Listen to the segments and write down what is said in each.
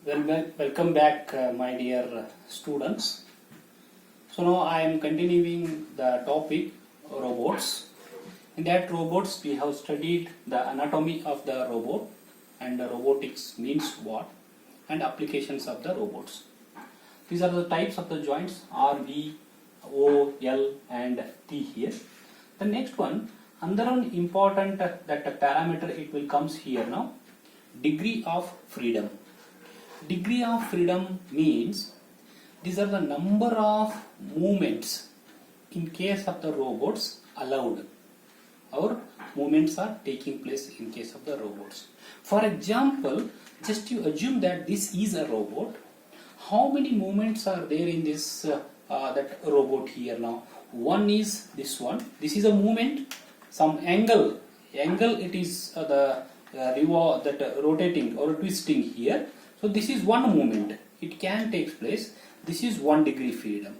Welcome back, my dear students. So now I am continuing the topic robots. In that robots we have studied the anatomy of the robot and the robotics means what and applications of the robots. These are the types of the joints R, V, O, L and T here. The next one, another one important that parameter it will comes here now, degree of freedom. Degree of freedom means these are the number of movements in case of the robots allowed or movements are taking place in case of the robots. For example, just you assume that this is a robot. How many movements are there in this that robot here now? One is this one. This is a movement. Some angle it is rotating or twisting here. So this is one movement. It can take place. This is 1 degree freedom.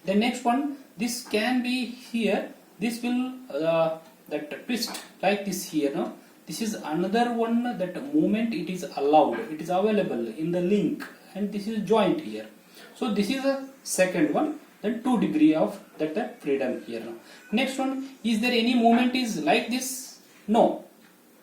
The next one, this can be here. This will that twist like this here. No, this is another one that movement. It is allowed. It is available in the link, and this is joint here. So this is a second one. Then 2 degree of that freedom here. Now, next one, is there any movement is like this? No.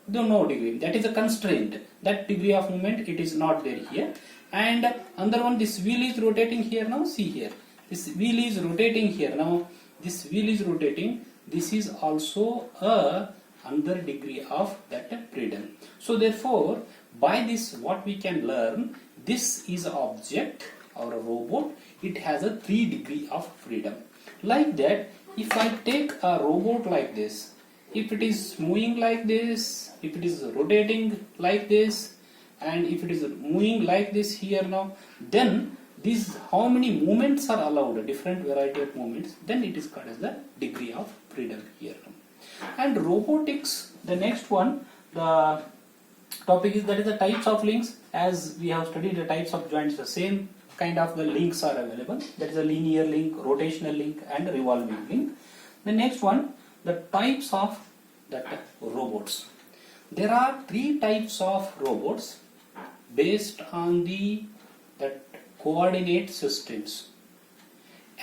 No degree, that is a constraint. That degree of movement it is not there here. And another one, this wheel is rotating here now. See here, this wheel is rotating here now. This wheel is rotating. This is also another degree of that freedom. So therefore, by this what we can learn, this is an object or a robot. It has a 3 degree of freedom. Like that, if I take a robot like this, if it is moving like this, if it is rotating like this, and if it is moving like this here now, then these how many movements are allowed, different variety of movements, then it is called as the degree of freedom here. And robotics, the next one, the topic is that is the types of links. As we have studied the types of joints, the same kind of the links are available. That is a linear link, rotational link and revolving link. The next one, the types of that robots. There are 3 types of robots based on the that coordinate systems.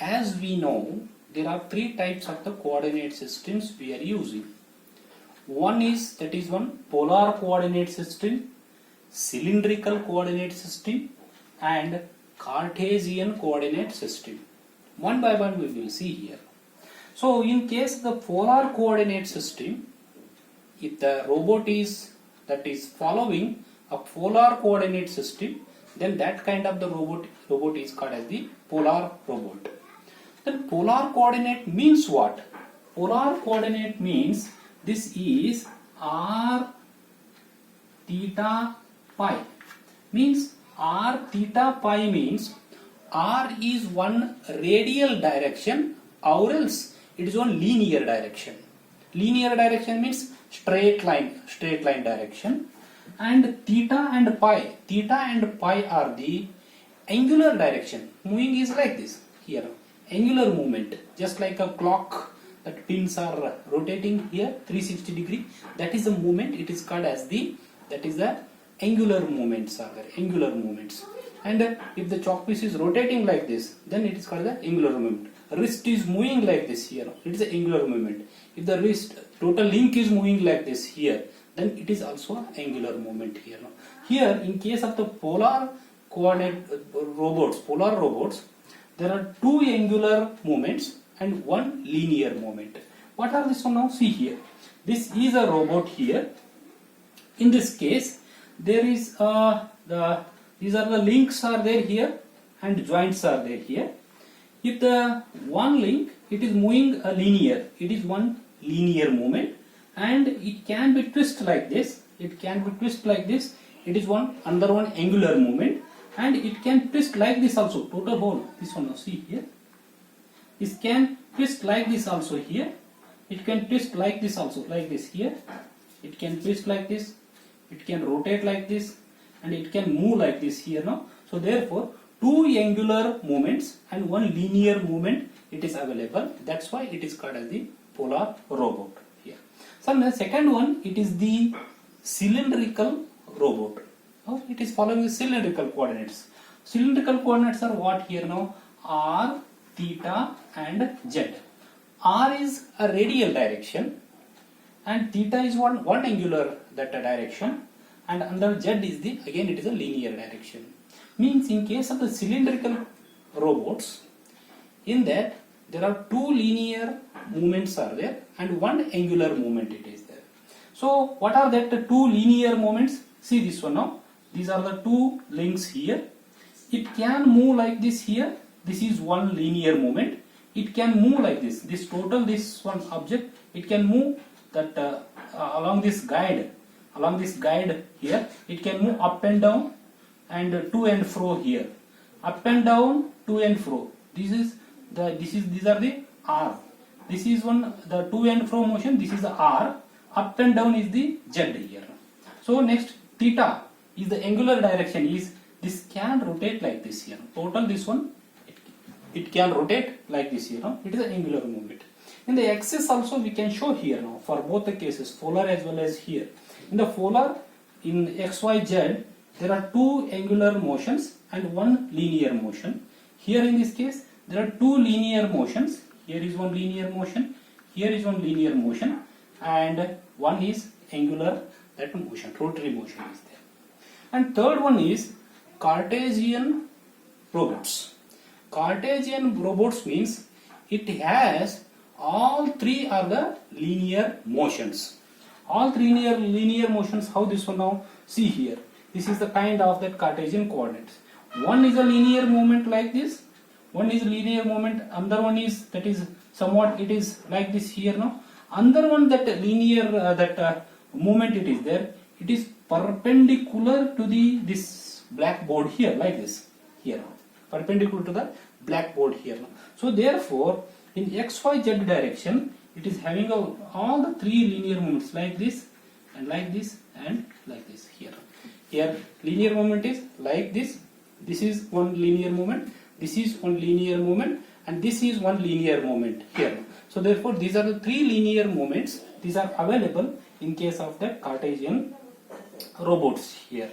As we know, there are 3 types of the coordinate systems we are using. One is polar coordinate system, cylindrical coordinate system and Cartesian coordinate system. One by one we will see here. So in case of the polar coordinate system, if the robot is following a polar coordinate system, then that kind of the robot is called as the polar robot. Then polar coordinate means what? Polar coordinate means this is r theta pi. Means r theta pi means r is one radial direction or else it is one linear direction. Linear direction means straight line direction, and theta and pi are the angular direction. Moving is like this here, angular movement, just like a clock that pins are rotating here 360 degree. That is the movement. It is called as the angular movements are there, angular movements. And if the chalk piece is rotating like this, then it is called the angular movement. Wrist is moving like this here, it is an angular movement. If the wrist total link is moving like this here, then it is also an angular movement here. Here in case of the polar coordinate robots, there are 2 angular movements and 1 linear movement. What are this one now? See here, this is a robot here. In this case, there is these are the links are there here and joints are there here. If the one link it is moving a linear, it is one linear movement, and it can be twist like this. It can be twist like this. It is another one angular movement, and it can twist like this also. Total whole this one now. See here. This can twist like this also here. It can twist like this also, like this here. It can twist like this. It can rotate like this, and it can move like this here now. So therefore, 2 angular movements and 1 linear movement it is available. That's why it is called as the polar robot here. So the second one, it is the cylindrical robot Now it is following the cylindrical coordinates. Cylindrical coordinates are what here now? R, theta and z. R is a radial direction and theta is one angular that direction, and under z is the, again it is a linear direction. Means in case of the cylindrical robots, in that there are two linear movements are there and one angular movement it is there. So what are that two linear movements? See this one now. These are the two links here. It can move like this here. This is one linear movement. It can move like this. This total, this one object, it can move that along this guide here. It can move up and down and to and fro here. Up and down, to and fro. These are the R. This is one, the to and fro motion. This is the R. Up and down is the Z here. So next, theta is the angular direction. Is this can rotate like this here. Total this one, it can rotate like this here. It is an angular movement. In the axis also we can show here now for both the cases, polar as well as here. In the polar, in XYZ, there are two angular motions and one linear motion. Here in this case, there are two linear motions. Here is one linear motion, here is one linear motion, and one is angular, that motion, rotary motion is there. And third one is Cartesian robots. Cartesian robots means it has all three are the linear motions. All three linear motions, how this one now? See here. This is the kind of that Cartesian coordinates. One is a linear movement like this. One is linear movement. Another one is that is somewhat it is like this here now. Another one that linear movement it is there. It is perpendicular to the this blackboard here like this here. Perpendicular to the blackboard here now. So therefore, in XYZ direction, it is having all the three linear movements like this and like this and like this here. Here linear movement is like this. This is one linear movement. This is one linear movement and this is one linear movement here. So therefore, these are the three linear movements. These are available in case of the Cartesian robots here.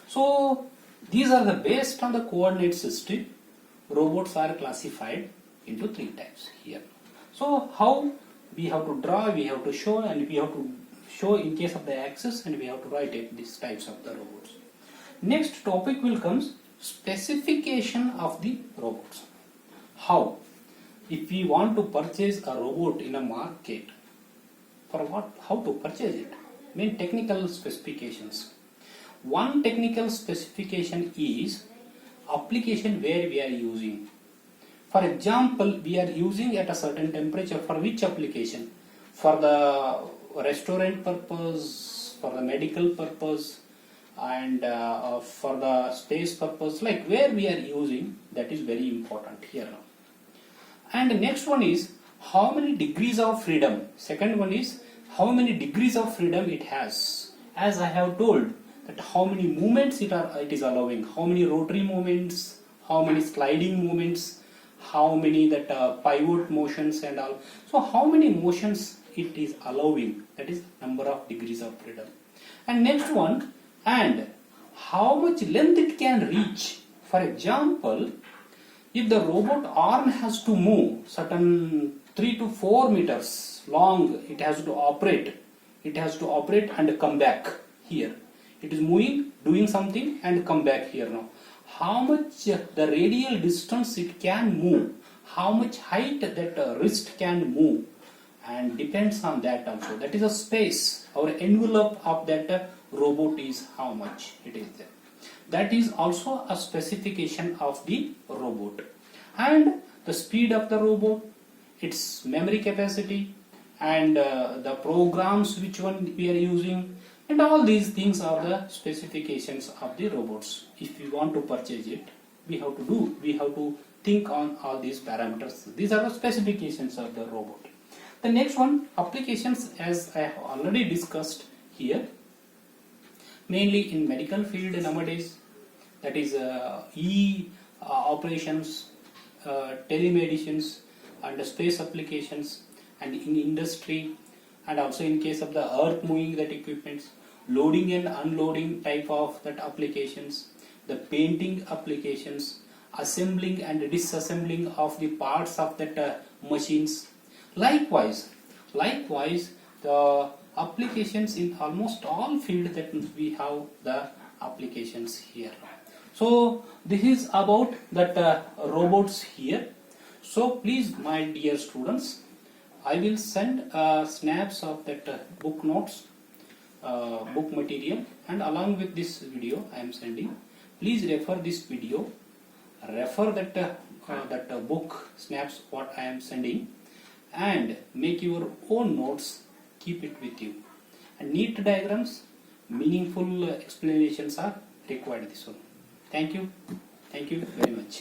So these are the based on the coordinate system. Robots are classified into three types here. So how we have to draw, we have to show, and we have to show in case of the axis, and we have to write it these types of the robots. Next topic will come specification of the robots. How? If we want to purchase a robot in a market, for what? How to purchase it? Main technical specifications. One technical specification is application where we are using. For example, we are using at a certain temperature for which application? For the restaurant purpose, for the medical purpose, and for the space purpose, like where we are using, that is very important here now. And the next one is how many degrees of freedom. Second one is how many degrees of freedom it has. As I have told that how many movements it is allowing, how many rotary movements, how many sliding movements, how many that pivot motions and all. So how many motions it is allowing, that is number of degrees of freedom. And next one, and how much length it can reach. For example, if the robot arm has to move certain 3 to 4 meters long, it has to operate. It has to operate and come back here. It is moving, doing something and come back here now. How much the radial distance it can move, how much height that wrist can move, and depends on that also. That is a space, our envelope of that robot is how much it is there. That is also a specification of the robot. And the speed of the robot, its memory capacity, and the programs which one we are using, and all these things are the specifications of the robots. If we want to purchase it, we have to think on all these parameters. These are the specifications of the robot. The next one, applications, as I have already discussed here, mainly in medical field nowadays, that is operations, telemedicines, and space applications, and in industry, and also in case of the earth moving that equipments. loading and unloading type of that applications, the painting applications, assembling and disassembling of the parts of that machines. Likewise, the applications in almost all field that we have the applications here. So this is about that robots here. So please, my dear students, I will send snaps of that book notes, book material, and along with this video I am sending. Please refer this video, refer that book snaps what I am sending, and make your own notes. Keep it with you. And neat diagrams, meaningful explanations are required. This one. Thank you very much.